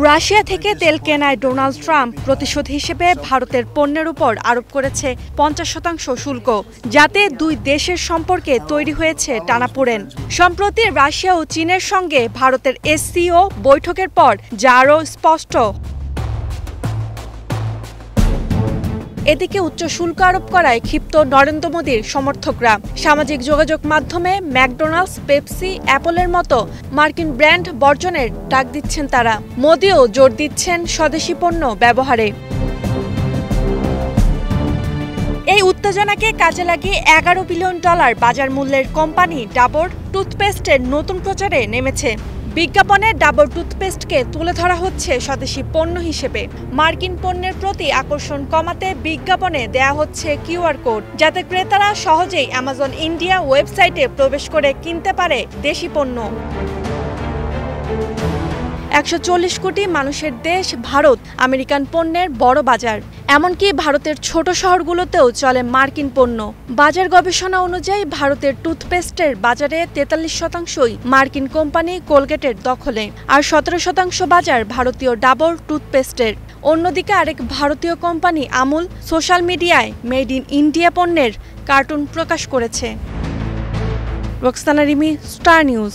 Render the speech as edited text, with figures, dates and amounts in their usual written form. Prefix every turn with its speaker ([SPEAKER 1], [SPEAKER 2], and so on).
[SPEAKER 1] Russia থেকে তেল কেনায় ডোনাল্ড ট্রাম্প প্রতিশোধ হিসেবে ভারতের পণ্যের উপর আরোপ করেছে 50% শুল্ক, যাতে দুই দেশের সম্পর্কে তৈরি হয়েছে টানাপোড়েন। সম্প্রতি রাশিয়া ও চীনের সঙ্গে ভারতের এসসিও বৈঠকের পর যা আরও স্পষ্ট। এদিকে উচ্চ শুল্ক আরোপ করায় ক্ষিপ্ত নরেন্দ্র মোদীর সমর্থকরা। সামাজিক যোগাযোগ মাধ্যমে ম্যাকডোনাল্ডস, পেপসি, অ্যাপলের মতো মার্কিন ব্র্যান্ড বর্জনের ডাক দিচ্ছেন তারা। মোদিও জোর দিচ্ছেন স্বদেশি পণ্য ব্যবহারে। এই উত্তেজনাকে কাজে লাগিয়ে $11 বিলিয়ন বাজার মূল্যের কোম্পানি ডাবর টুথপেস্টের নতুন প্রচারে নেমেছে। বিজ্ঞাপনে ডাবর টুথপেস্টকে তুলে ধরা হচ্ছে স্বদেশি পণ্য হিসেবে। মার্কিন পণ্যের প্রতি আকর্ষণ কমাতে বিজ্ঞাপনে দেয়া হচ্ছে কিউআর কোড, যাতে ক্রেতারা সহজেই অ্যামাজন ইন্ডিয়া ওয়েবসাইটে প্রবেশ করে কিনতে পারে দেশি পণ্য। 140 কোটি মানুষের দেশ ভারত আমেরিকান পণ্যের বড় বাজার। এমনকি ভারতের ছোট শহরগুলোতেও চলে মার্কিন পণ্য। বাজার গবেষণা অনুযায়ী ভারতের টুথপেস্টের বাজারে 43%ই মার্কিন কোম্পানি কোলগেটের দখলে, আর 17% বাজার ভারতীয় ডাবর টুথপেস্টের। অন্যদিকে আরেক ভারতীয় কোম্পানি আমুল সোশ্যাল মিডিয়ায় মেড ইন ইন্ডিয়া পণ্যের কার্টুন প্রকাশ করেছে। Roksana Rimi, star news.